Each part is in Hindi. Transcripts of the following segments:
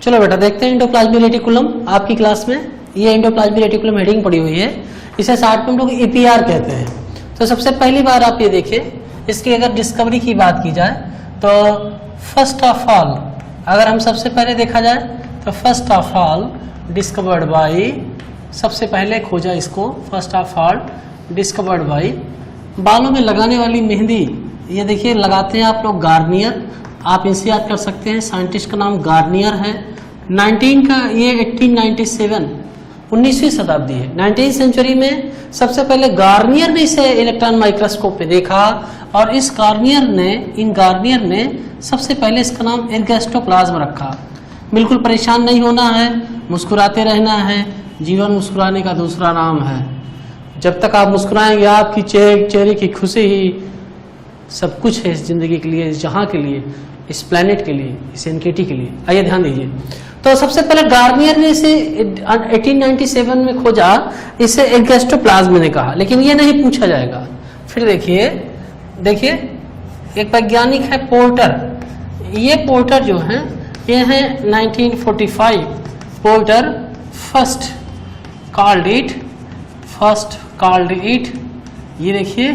चलो बेटा देखते हैं एंडोप्लाज्मिक रेटिकुलम। आपकी क्लास में ये एंडोप्लाज्मिक रेटिकुलम हेडिंग पड़ी हुई है, इसे शार्ट में हम लोग ईपीआर कहते हैं। तो सबसे पहली बार आप ये देखिए, इसकी अगर डिस्कवरी की बात की जाए तो फर्स्ट ऑफ ऑल, अगर हम सबसे पहले देखा जाए तो first of all discovered by, सबसे पहले खोजा इसको, first of all discovered by. बालों में लगाने वाली मेहंदी, ये देखिए लगाते हैं आप लोग गार्नियर, आप इनसे याद कर सकते हैं, साइंटिस्ट का नाम गार्नियर है। 1897 19वीं शताब्दी है, 19वीं सेंचुरी में सबसे पहले गार्नियर ने इसे इलेक्ट्रॉन माइक्रोस्कोप पे देखा और इन गार्नियर ने सबसे पहले इसका नाम एर्गोस्टोप्लाज्म रखा। बिल्कुल परेशान नहीं होना है, मुस्कुराते रहना है, जीवन मुस्कुराने का दूसरा नाम है। जब तक आप मुस्कुराएंगे आपकी चेहरे की खुशी ही सब कुछ है इस जिंदगी के लिए, इस जहां के लिए, इस प्लेनेट के लिए, इस एनकेटी के लिए। आइए ध्यान दीजिए, तो सबसे पहले गार्नियर ने इसे 1897 में खोजा, इसे एर्गोस्टोप्लाज्म ने कहा, लेकिन ये नहीं पूछा जाएगा। फिर देखिए एक वैज्ञानिक है पोर्टर, ये पोर्टर जो है ये है 1945, पोर्टर फर्स्ट कॉल्ड इट, ये देखिए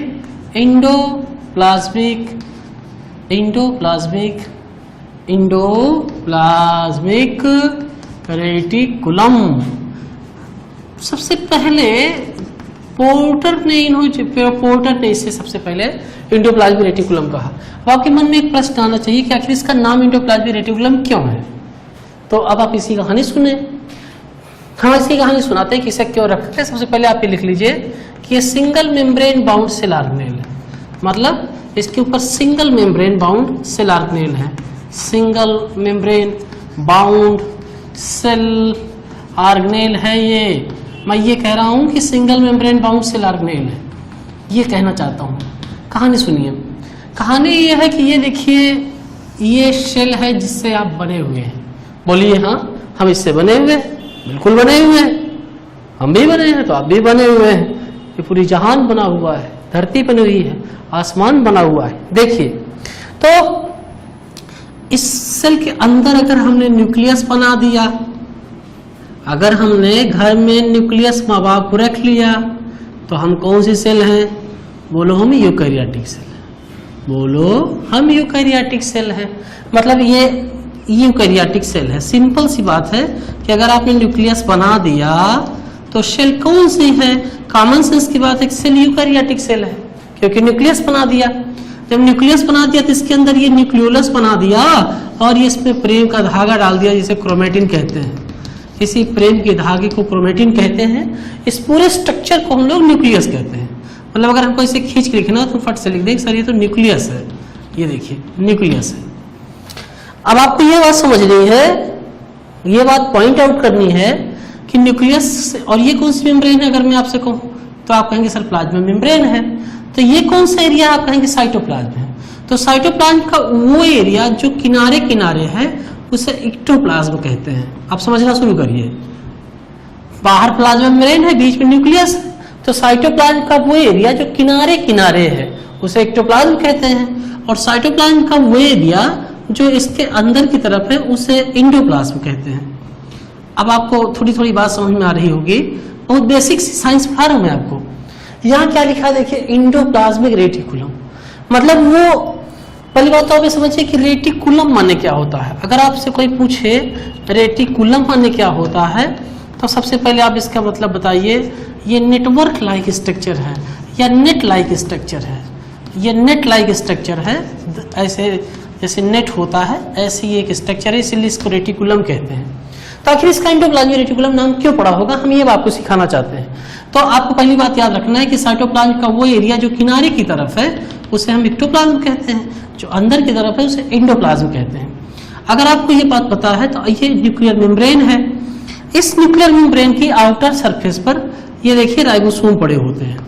इंडोप्लाज्मिक रेटिकुलम। सबसे पहले पोर्टर ने इसे सबसे पहले इंडोप्लाज्मिक रेटिकुलम कहा। अब आपके मन में एक प्रश्न आना चाहिए कि आखिर इसका नाम इंडोप्लाज्मिक रेटिकुलम क्यों है। तो अब आप इसकी कहानी सुने, हम इसकी कहानी सुनाते हैं कि इसे क्यों रखते हैं। सबसे पहले आप ये लिख लीजिए कि ये single membrane bound cell organelle है, मतलब इसके ऊपर single membrane bound cell organelle है। Single membrane bound cell organelle है ये, मैं ये कह रहा हूं कि single membrane bound cell organelle है, ये कहना चाहता हूं। कहानी सुनिए, कहानी ये है कि ये देखिए ये शेल है जिससे आप बने हुए हैं। बोलिए हाँ, हम इससे बने हुए हैं, बिल्कुल बने हुए हैं, हम भी बने हैं तो आप भी बने हुए हैं। ये पूरी जहान बना हुआ है, धरती बनी हुई है, आसमान बना हुआ है। देखिए तो इस सेल के अंदर अगर हमने न्यूक्लियस बना दिया, अगर हमने घर में न्यूक्लियस माँ बाप को रख लिया, तो हम कौन सी सेल हैं? बोलो हम यूकैरियोटिक सेल हैं। बोलो हम यूकैरियोटिक सेल हैं, मतलब ये यूकैरियोटिक सेल है। सिंपल सी बात है कि अगर आपने न्यूक्लियस बना दिया तो सेल कौन सी है? कॉमन सेंस की बात है, सेल यूकैरियोटिक सेल है, क्योंकि न्यूक्लियस बना दिया। जब न्यूक्लियस बना दिया तो इसके अंदर ये न्यूक्लियोलस बना दिया और ये इसमें प्रेम का धागा डाल दिया, जिसे क्रोमेटिन कहते हैं। इसी प्रेम के धागे को क्रोमेटिन कहते हैं। इस पूरे स्ट्रक्चर को हम लोग न्यूक्लियस कहते हैं। मतलब अगर हमको इसे खींच के लिखना तो फट से लिख दें सर ये तो न्यूक्लियस है, ये देखिए न्यूक्लियस है। अब आपको ये बात समझनी है, ये बात पॉइंट आउट करनी है कि न्यूक्लियस और ये कौन सी मेम्ब्रेन है। अगर मैं आपसे कहूं तो आप कहेंगे सर प्लाज्मा मेम्ब्रेन है। तो ये कौन सा एरिया? आप कहेंगे साइटोप्लाज्म है। तो साइटोप्लाज्म का वो एरिया जो किनारे किनारे है उसे एक्टोप्लाज्म कहते हैं। आप समझना शुरू करिए, बाहर प्लाज्मा मेम्ब्रेन है, बीच में न्यूक्लियस है, तो साइटोप्लाज्म का वो एरिया जो किनारे किनारे है उसे एक्टोप्लाज्म कहते हैं, और साइटोप्लाज्म का वो एरिया जो इसके अंदर की तरफ है उसे एंडोप्लाज्म कहते हैं। अब आपको थोड़ी थोड़ी बात समझ में आ रही होगी, बहुत बेसिक साइंस पढ़ा रहा हूं मैं आपको। यहाँ क्या लिखा है देखिए, एंडोप्लाज्मिक रेटिकुलम, मतलब वो पहली बात तो आप समझिए कि रेटिकुलम माने क्या होता है। अगर आपसे कोई पूछे रेटिकुलम माने क्या होता है तो सबसे पहले आप इसका मतलब बताइए। ये नेटवर्क लाइक स्ट्रक्चर है या नेट लाइक स्ट्रक्चर है। ये नेट लाइक स्ट्रक्चर है, ऐसे जैसे नेट होता है ऐसे ही एक स्ट्रक्चर है, इसलिए इसको रेटिकुलम कहते हैं। तो आखिर इसका एंडोप्लाज्मिक रेटिकुलम नाम क्यों पड़ा होगा, हम ये आपको सिखाना चाहते हैं। तो आपको पहली बात याद रखना है कि साइटोप्लाज्म का वो एरिया जो किनारे की तरफ है उसे हम एक्टोप्लाज्म कहते हैं, जो अंदर की तरफ है उसे एंडोप्लाज्म कहते हैं। अगर आपको ये बात पता है तो ये न्यूक्लियर मेम्ब्रेन है। इस न्यूक्लियर मेम्ब्रेन की आउटर सरफेस पर ये देखिए राइबोसोम पड़े होते हैं।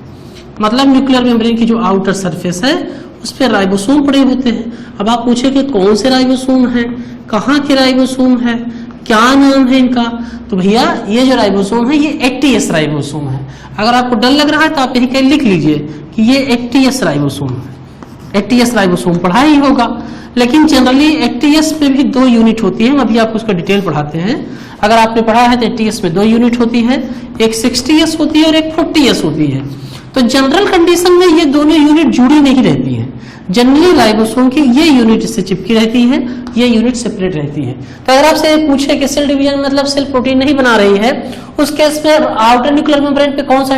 मतलब न्यूक्लियर मेम्ब्रेन की जो आउटर सरफेस है उस पर राइबोसोम पड़े होते हैं। अब आप पूछे कि कौन से राइबोसोम है, कहाँ के राइबोसोम है, क्या नाम है इनका, तो भैया ये जो राइबोसोम है ये 80S राइबोसोम है। अगर आपको डर लग रहा है तो आप यही कहीं लिख लीजिए कि ये 80S राइबोसोम है। 80S राइबोसोम पढ़ा ही होगा, लेकिन जनरली एटीएस में भी 2 यूनिट होती है, हम अभी आपको उसका डिटेल पढ़ाते हैं। अगर आपने पढ़ा है तो एटीएस में 2 यूनिट होती है, एक 60s होती है और एक 40s होती है। तो जनरल कंडीशन में ये दोनों यूनिट जुड़ी नहीं रहती हैं। जनरली राइबोसोम की ये यूनिट इससे चिपकी रहती है, ये यूनिट सेपरेट रहती है। तो अगर आपसे पूछे कि सेल डिवीजन मतलब सेल प्रोटीन नहीं बना रही है, उस केस में आउटर न्यूक्लियर मेम्ब्रेन पे कौन सा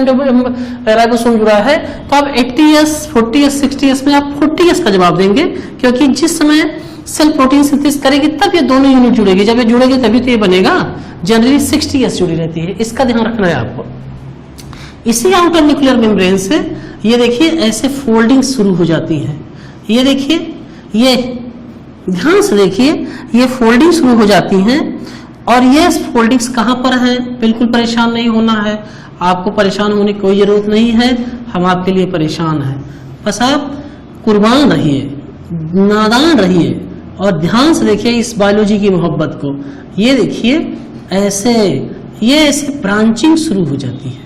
राइबोसोम जुड़ा है, तो आप 80s, 40s, 60s में आप 40s का जवाब देंगे, क्योंकि जिस समय सेल प्रोटीन सिंथेसिस करेगी तब ये दोनों यूनिट जुड़ेगी, जब ये जुड़ेगी तभी तो ये बनेगा। जनरली 60s जुड़ी रहती है, इसका ध्यान रखना है आपको। इसी आउटर न्यूक्लियर मेम्ब्रेन से ये देखिए ऐसे फोल्डिंग शुरू हो जाती है। ये देखिए, ये ध्यान से देखिए, ये फोल्डिंग शुरू हो जाती हैं और ये फोल्डिंग्स कहाँ पर हैं, बिल्कुल परेशान नहीं होना है, आपको परेशान होने की कोई जरूरत नहीं है, हम आपके लिए परेशान हैं। बस आप कुर्बान रहिए, नादान रहिए और ध्यान से देखिए इस बायोलॉजी की मोहब्बत को। ये देखिए ऐसे ब्रांचिंग शुरू हो जाती है।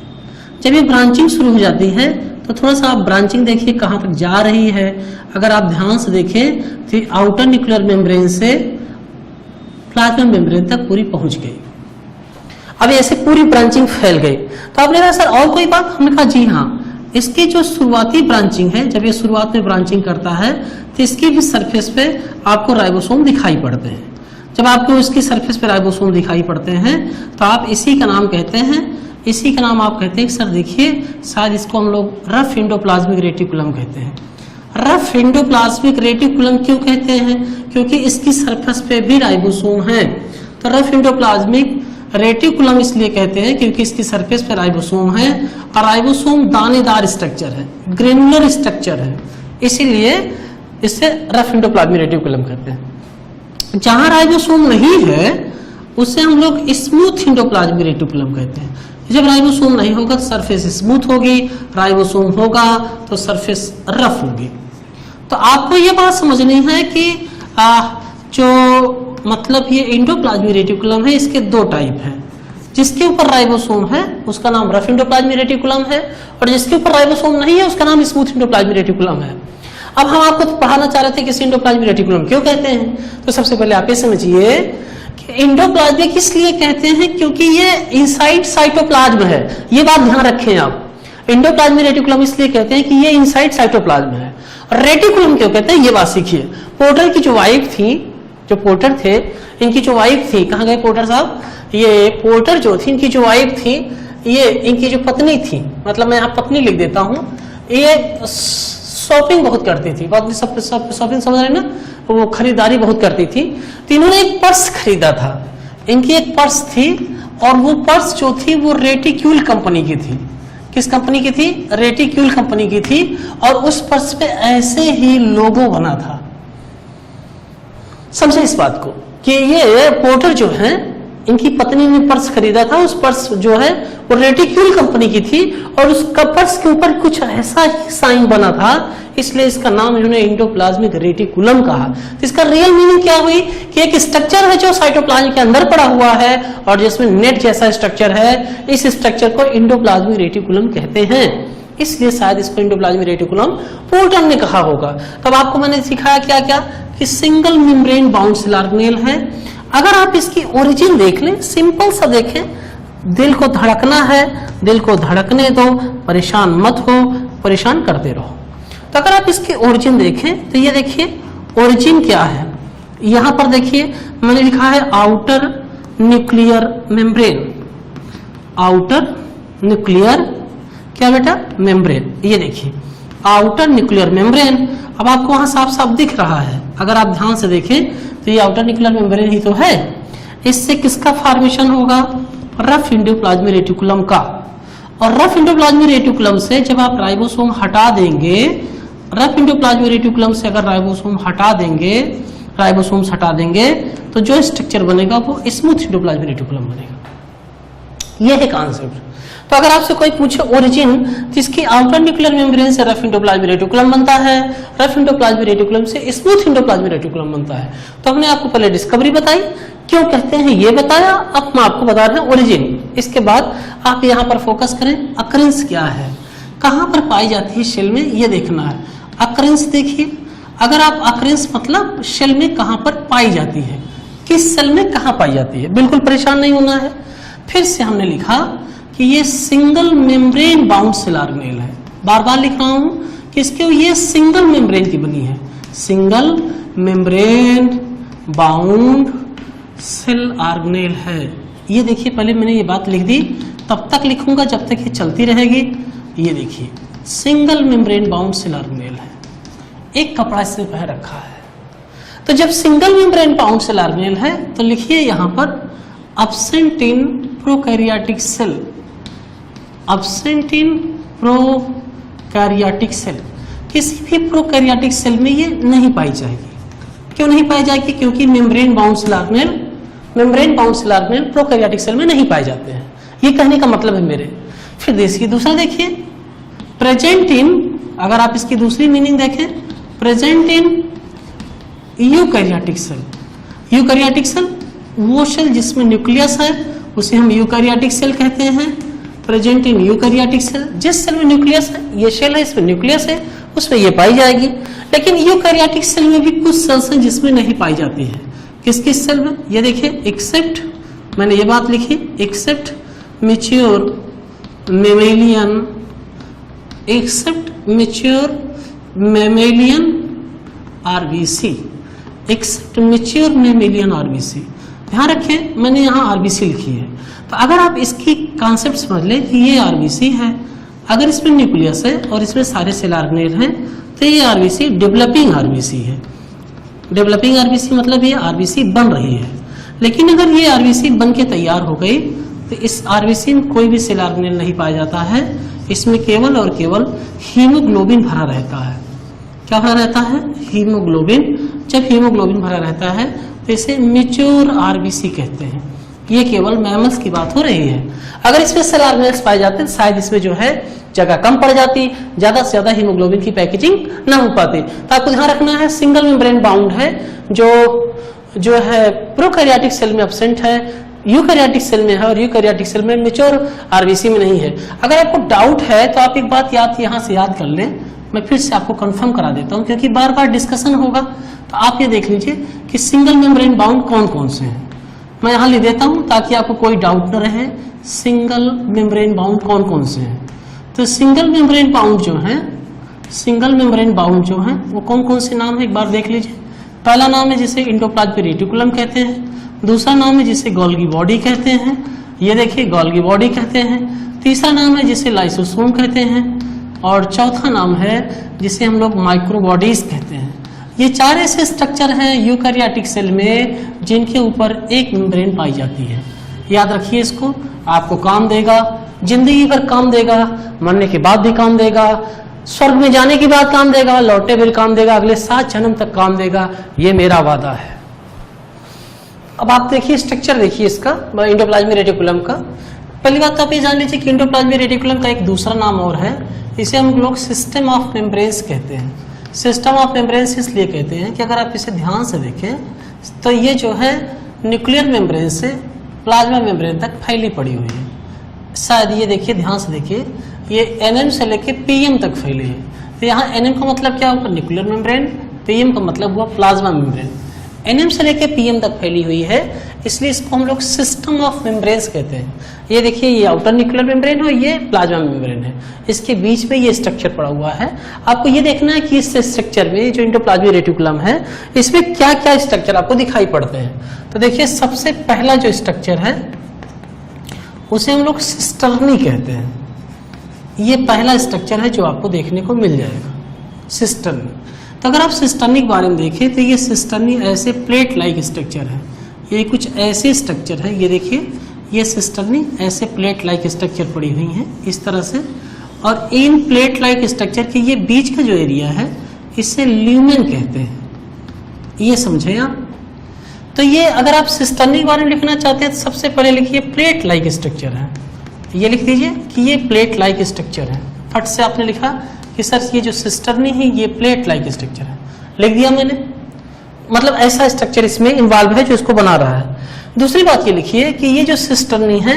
जब ये ब्रांचिंग शुरू हो जाती है तो थोड़ा सा आप ब्रांचिंग देखिए कहाँ तक जा रही है। अगर आप ध्यान से देखें तो आउटर न्यूक्लियर मेम्ब्रेन से प्लाज्मा मेम्ब्रेन तक पूरी पहुंच गई। अब ऐसे पूरी ब्रांचिंग फैल गई। तो आपने कहा सर और कोई बात, हमने कहा जी हाँ, इसकी जो शुरुआती ब्रांचिंग है, जब ये शुरुआत में ब्रांचिंग करता है तो इसकी भी सरफेस पे आपको राइबोसोम दिखाई पड़ते हैं। जब आपको इसकी सरफेस पे राइबोसोम दिखाई पड़ते हैं तो आप इसी का नाम कहते हैं, इसी का नाम आप कहते हैं सर देखिए शायद इसको हम लोग रफ एंडोप्लाज्मिक रेटिकुलम कहते हैं। रफ एंडोप्लाज्मिक रेटिकुलम क्यों कहते हैं, क्योंकि इसकी सरफेस पे भी राइबोसोम है। तो रफ एंडोप्लाज्मिक रेटिकुलम इसलिए कहते हैं क्योंकि इसकी सरफेस पे राइबोसोम है और राइबोसोम दानेदार स्ट्रक्चर है, ग्रेनुलर स्ट्रक्चर है, इसीलिए इससे रफ एंडोप्लाज्मिक रेटिकुलम कहते हैं। जहां राइबोसोम नहीं है उसे हम लोग स्मूथ एंडोप्लाज्मिक रेटिकुलम कहते हैं। जब राइबोसोम नहीं होगा सरफेस स्मूथ होगी, राइबोसोम होगा तो सरफेस रफ होगी। तो आपको ये बात समझनी है कि जो मतलब ये एंडोप्लाज्मिक रेटिकुलम है इसके 2 टाइप हैं। जिसके ऊपर राइबोसोम है उसका नाम रफ एंडोप्लाज्मिक रेटिकुलम है और जिसके ऊपर राइबोसोम नहीं है उसका नाम स्मूथ एंडोप्लाज्मिक रेटिकुलम है। अब हम आपको पढ़ाना चाह रहे थे कि एंडोप्लाज्मिक रेटिकुलम क्यों कहते हैं, तो सबसे पहले आप ये समझिए कि एंडोप्लाज्मिक इसलिए कहते हैं क्योंकि ये इनसाइड साइटोप्लाज्म है। ये बात ध्यान रखें आप, एंडोप्लाज्मिक रेटिकुलम इसलिए कहते हैं कि ये इनसाइड साइटोप्लाज्म है। और रेटिकुलम क्यों कहते हैं ये बात सीखिए। पोर्टर की जो वाइफ थी, जो पोर्टर थे, इनकी जो वाइफ थी, कहाँ गए पोर्टर साहब, ये पोर्टर जो थी इनकी जो वाइफ थी, ये इनकी जो पत्नी थी, मतलब मैं यहाँ पत्नी लिख देता हूँ, ये शॉपिंग बहुत करती थी, शॉपिंग समझ रहे ना, वो खरीदारी बहुत करती थी। तो इन्होंने एक पर्स खरीदा था, इनकी एक पर्स थी और वो पर्स जो थी वो रेटिक्यूल कंपनी की थी। किस कंपनी की थी, रेटिक्यूल कंपनी की थी और उस पर्स पे ऐसे ही लोगो बना था। समझे इस बात को कि ये पोर्टर जो है इनकी पत्नी ने पर्स खरीदा था, उस पर्स जो है वो रेटिक्यूल कंपनी की थी और उस पर्स के ऊपर कुछ ऐसा ही साइन बना था, इसलिए इसका नाम इन्होंने एंडोप्लाज्मिक रेटिकुलम कहा। तो इसका रियल मीनिंग क्या हुई कि एक स्ट्रक्चर है जो साइटोप्लाज्म के अंदर पड़ा हुआ है और जिसमें नेट जैसा स्ट्रक्चर है, इस स्ट्रक्चर को एंडोप्लाज्मिक रेटिकुलम कहते हैं, इसलिए शायद इसको एंडोप्लाज्मिक रेटिकुलम पोर्टर ने कहा होगा। तब आपको मैंने सिखाया क्या क्या कि single membrane bound cell organelle है। अगर आप इसकी ओरिजिन देख लें, सिंपल सा देखें, दिल को धड़कना है, दिल को धड़कने दो, परेशान मत हो, परेशान करते रहो। तो अगर आप इसकी ओरिजिन देखें तो ये देखिए ओरिजिन क्या है, यहां पर देखिए मैंने लिखा है outer nuclear membrane, outer nuclear क्या बेटा मेम्ब्रेन, ये देखिए आउटर न्यूक्लियर मेम्ब्रेन। अब आपको वहां साफ साफ दिख रहा है, अगर आप ध्यान से देखें तो ये आउटर न्यूक्लियर मेम्ब्रेन ही तो है। इससे किसका फॉर्मेशन होगा, रफ एंडोप्लाज्मिक रेटिकुलम का। और रफ एंडोप्लाज्मिक रेटिकुलम से जब आप राइबोसोम हटा देंगे, रफ एंडोप्लाज्मिक रेटिकुलम से अगर राइबोसोम हटा देंगे, राइबोसोम्स हटा देंगे तो जो स्ट्रक्चर बनेगा वो स्मूथ एंडोप्लाज्मिक रेटिकुलम बनेगा। यह है कॉन्सेप्ट। तो अगर आपसे कोई पूछे ओरिजिन, तो इसकी आउटर न्यूक्लियर मेम्ब्रेन से रफ एंडोप्लाज्मिक रेटिकुलम बनता है, रफ एंडोप्लाज्मिक रेटिकुलम से स्मूथ एंडोप्लाज्मिक रेटिकुलम बनता है। तो हमने आपको पहले डिस्कवरी बताई, क्यों कहते हैं ये बताया, अब हम आपको बता रहे हैं ओरिजिन। इसके बाद आप यहाँ पर फोकस करें, अकरेंस क्या है, कहाँ पर पाई जाती है सेल में, ये देखना है। अकरेंस देखिए, अगर आप अक्रेंस मतलब सेल में कहां पर पाई जाती है, किस सेल में कहां पाई जाती है, बिल्कुल परेशान नहीं होना है। फिर से हमने लिखा कि ये single membrane bound cell organelle है, बार बार लिख रहा हूं कि इसके ये सिंगल मेम्ब्रेन की बनी है, single membrane bound cell organelle है। ये देखिए पहले मैंने ये बात लिख दी, तब तक लिखूंगा जब तक ये चलती रहेगी। ये देखिए single membrane bound cell organelle है, एक कपड़ा इससे पहन रखा है। तो जब single membrane bound cell organelle है तो लिखिए यहां पर absent in prokaryotic cell, absent in prokaryotic cell, किसी भी प्रोकैरियोटिक सेल में ये नहीं पाई जाएगी। क्यों नहीं पाई जाएगी? क्योंकि membrane bound cell organelle, membrane bound cell organelle prokaryotic cell में नहीं पाए जाते हैं, ये कहने का मतलब है मेरे। फिर देखिए दूसरा, देखिए प्रेजेंट इन, अगर आप इसकी दूसरी मीनिंग देखें, present in eukaryotic cell. Eukaryotic cell वो सेल जिसमें न्यूक्लियस है उसे हम यूकैरियोटिक सेल कहते हैं। प्रेजेंट इन यूकैरियोटिक सेल, जिस सेल में न्यूक्लियस है, ये सेल है इसमें न्यूक्लियस है, उसमें ये पाई जाएगी। लेकिन यूकैरियोटिक सेल में भी कुछ सेल्स हैं जिसमें नहीं पाई जाती है। किस किस सेल में? ये देखिए एक्सेप्ट, मैंने ये बात लिखी, except mature mammalian, except mature mammalian RBC, except mature mammalian RBC. ध्यान रखें मैंने यहाँ आरबीसी लिखी है, तो अगर आप इसकी कॉन्सेप्ट समझ लें कि ये आरबीसी है, अगर इसमें न्यूक्लियस है और इसमें सारे सेल ऑर्गेनेल हैं तो ये आरबीसी डेवलपिंग आरबीसी है। डेवलपिंग आरबीसी मतलब ये आरबीसी बन रही है। लेकिन अगर ये आरबीसी बन के तैयार हो गई तो इस आरबीसी में कोई भी सेल ऑर्गेनेल नहीं पाया जाता है, इसमें केवल और केवल हीमोग्लोबिन भरा रहता है। क्या भरा रहता है? हीमोग्लोबिन। जब हीमोग्लोबिन भरा रहता है तो इसे मैच्योर आरबीसी कहते हैं। ये केवल मैमल्स की बात हो रही है। अगर इसमें सेल ऑर्गेनेल्स पाए जाते तो शायद इसमें जो है जगह कम पड़ जाती, ज्यादा से ज्यादा हीमोग्लोबिन की पैकेजिंग ना हो पाती। तो आपको ध्यान रखना है सिंगल मेम्ब्रेन बाउंड है, जो है प्रोकैरियोटिक सेल में एब्सेंट है, यूकैरियोटिक सेल में है और यूकैरियोटिक सेल में मैच्योर आरबीसी में नहीं है। अगर आपको डाउट है तो आप एक बात यहाँ से याद कर लें, मैं फिर से आपको कंफर्म करा देता हूं क्योंकि बार बार डिस्कशन होगा। तो आप ये देख लीजिए कि सिंगल मेम्ब्रेन बाउंड कौन कौन से हैं। मैं यहाँ लिख देता हूं ताकि आपको कोई डाउट न रहे, सिंगल मेम्ब्रेन बाउंड कौन कौन से हैं। तो सिंगल मेम्ब्रेन बाउंड जो है, सिंगल मेम्ब्रेन बाउंड जो है वो कौन कौन से नाम है एक बार देख लीजिए। पहला नाम है जिसे एंडोप्लाज्मिक रेटिकुलम कहते हैं, दूसरा नाम है जिसे गोल्गी बॉडी कहते हैं, ये देखिए गोल्गी बॉडी कहते हैं, तीसरा नाम है जिसे लाइसोसोम कहते हैं और चौथा नाम है जिसे हम लोग माइक्रोबॉडीज कहते हैं। ये चार ऐसे स्ट्रक्चर हैं यूकैरियोटिक सेल में जिनके ऊपर एक मेम्ब्रेन पाई जाती है। याद रखिए इसको, आपको काम देगा, जिंदगी भर काम देगा, मरने के बाद भी काम देगा, स्वर्ग में जाने के बाद काम देगा, लौटे भी काम देगा, अगले 7 जन्म तक काम देगा, ये मेरा वादा है। अब आप देखिए स्ट्रक्चर देखिए इसका एंडोप्लाज्मिक रेटिकुलम का। पहली बात तो आप ये जान लीजिए कि एंडोप्लाज्मिक रेटिकुलम का एक दूसरा नाम और है, इसे हम लोग सिस्टम ऑफ मेम्ब्रेन्स कहते हैं। सिस्टम ऑफ मेम्ब्रेन्स इसलिए कहते हैं कि अगर आप इसे ध्यान से देखें तो ये जो है न्यूक्लियर मेम्ब्रेन से प्लाज्मा मेम्ब्रेन तक फैली पड़ी हुई है। शायद ये देखिए ध्यान से देखिए, ये एनएम से लेके पीएम तक फैली है। तो यहाँ एनएम का मतलब क्या हुआ? न्यूक्लियर मेम्ब्रेन, पीएम का मतलब हुआ प्लाज्मा मेम्ब्रेन। एनएम से लेके पीएम तक फैली हुई है, इसलिए इसको हम लोग सिस्टम ऑफ मेम्ब्रेन्स कहते हैं। ये देखिए ये आउटर न्यूक्लियर मेम्ब्रेन है, ये प्लाज्मा मेम्ब्रेन है, इसके बीच में ये स्ट्रक्चर पड़ा हुआ है। आपको ये देखना है कि इस स्ट्रक्चर में जो एंडोप्लाज्मिक रेटिकुलम है इसमें क्या क्या स्ट्रक्चर आपको दिखाई पड़ते हैं। तो देखिए सबसे पहला जो स्ट्रक्चर है उसे हम लोग सिस्टर्नी कहते हैं। ये पहला स्ट्रक्चर है जो आपको देखने को मिल जाएगा, सिस्टर्नी। तो अगर आप सिस्टर्नी के बारे में देखें तो ये सिस्टर्नी ऐसे प्लेट लाइक स्ट्रक्चर है, ये कुछ ऐसे स्ट्रक्चर है। ये देखिए ये सिस्टर्नी ऐसे प्लेट लाइक स्ट्रक्चर पड़ी हुई है इस तरह से, और इन प्लेट लाइक स्ट्रक्चर के ये बीच का जो एरिया है इसे ल्यूमेन कहते हैं, ये समझे आप। तो ये अगर आप सिस्टर्नी के बारे में लिखना चाहते हैं तो सबसे पहले लिखिए प्लेट लाइक स्ट्रक्चर है, ये लिख दीजिए कि ये प्लेट लाइक स्ट्रक्चर है। फट से आपने लिखा कि सर ये जो सिस्टर्नी है ये प्लेट लाइक स्ट्रक्चर है, लिख दिया मैंने, मतलब ऐसा स्ट्रक्चर इसमें इन्वॉल्व है जो इसको बना रहा है। दूसरी बात ये लिखिए कि ये जो सिस्टर्नी है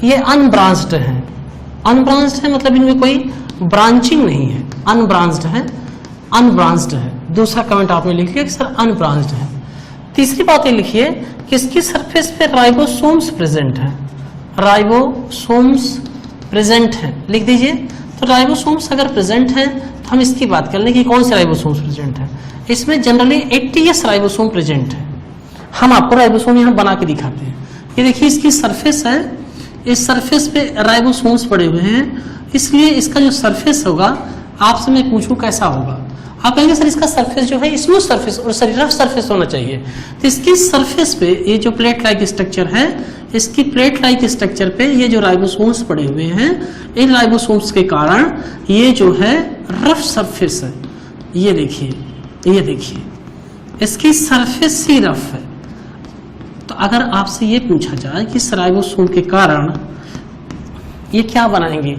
ये अनब्रांच्ड है। अनब्रांच्ड है मतलब इनमें कोई ब्रांचिंग नहीं है, अनब्रांच्ड है, अनब्रांच्ड है, दूसरा कमेंट आपने लिख लिया कि सर अनब्रांच्ड है। तीसरी बात ये लिखिए कि इसकी सरफेस पे राइबोसोम्स प्रेजेंट है, राइबोसोम्स प्रेजेंट है, लिख दीजिए। तो राइबोसोम्स अगर प्रेजेंट है तो हम इसकी बात कर लें कि कौन से राइबोसोम्स प्रेजेंट है। इसमें जनरली 80s राइबोसोम प्रेजेंट है। हम आपको राइबोसोम यहाँ बना के दिखाते हैं। ये देखिए इसकी सरफेस है, इस सरफेस पे राइबोसोम्स पड़े हुए हैं, इसलिए इसका जो सरफेस होगा आपसे मैं पूछूं कैसा होगा, आप कहेंगे सर इसका सरफेस जो है स्मूथ सरफेस और रफ सरफेस होना चाहिए। तो इसकी सरफेस पे ये जो प्लेट लाइक स्ट्रक्चर है, इसकी प्लेट लाइक स्ट्रक्चर पे ये जो राइबोसोम्स पड़े हुए हैं, इन राइबोसोम्स के कारण ये जो है रफ सरफेस है। ये देखिए, ये देखिए इसकी सरफेस ही रफ है। तो अगर आपसे ये पूछा जाए कि इस राइबोसोम के कारण ये क्या बनाएंगे,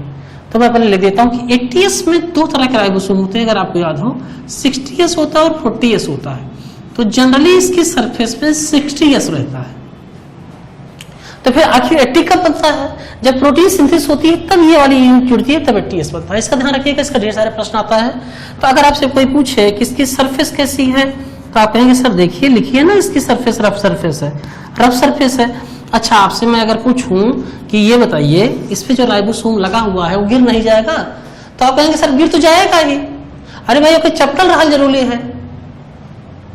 तो मैं पहले लिख देता हूं कि 80s में दो तरह के राइबोसोम होते हैं, अगर आपको याद हो, 60s होता है और 40s होता है। तो जनरली इसकी सरफेस पे 60s रहता है। तो फिर आखिर 80 कब बनता है? जब प्रोटीन सिंथेसिस होती है तब ये वाली यूनिट जुड़ती है, तब 80s बनता है। इसका ध्यान रखिएगा, इसका ढेर सारे प्रश्न आता है। तो अगर आपसे कोई पूछे कि इसकी सरफेस कैसी है, तो आप कहेंगे सर देखिए लिखिए ना, इसकी सरफेस रफ सरफेस है, रफ सरफेस है। अच्छा, आपसे मैं अगर पूछूं कि ये बताइए इस पे जो राइबोसोम लगा हुआ है वो गिर नहीं जाएगा, तो आप कहेंगे सर गिर तो जाएगा ही। अरे भाई ओके, चपकल रहल जरूरी है।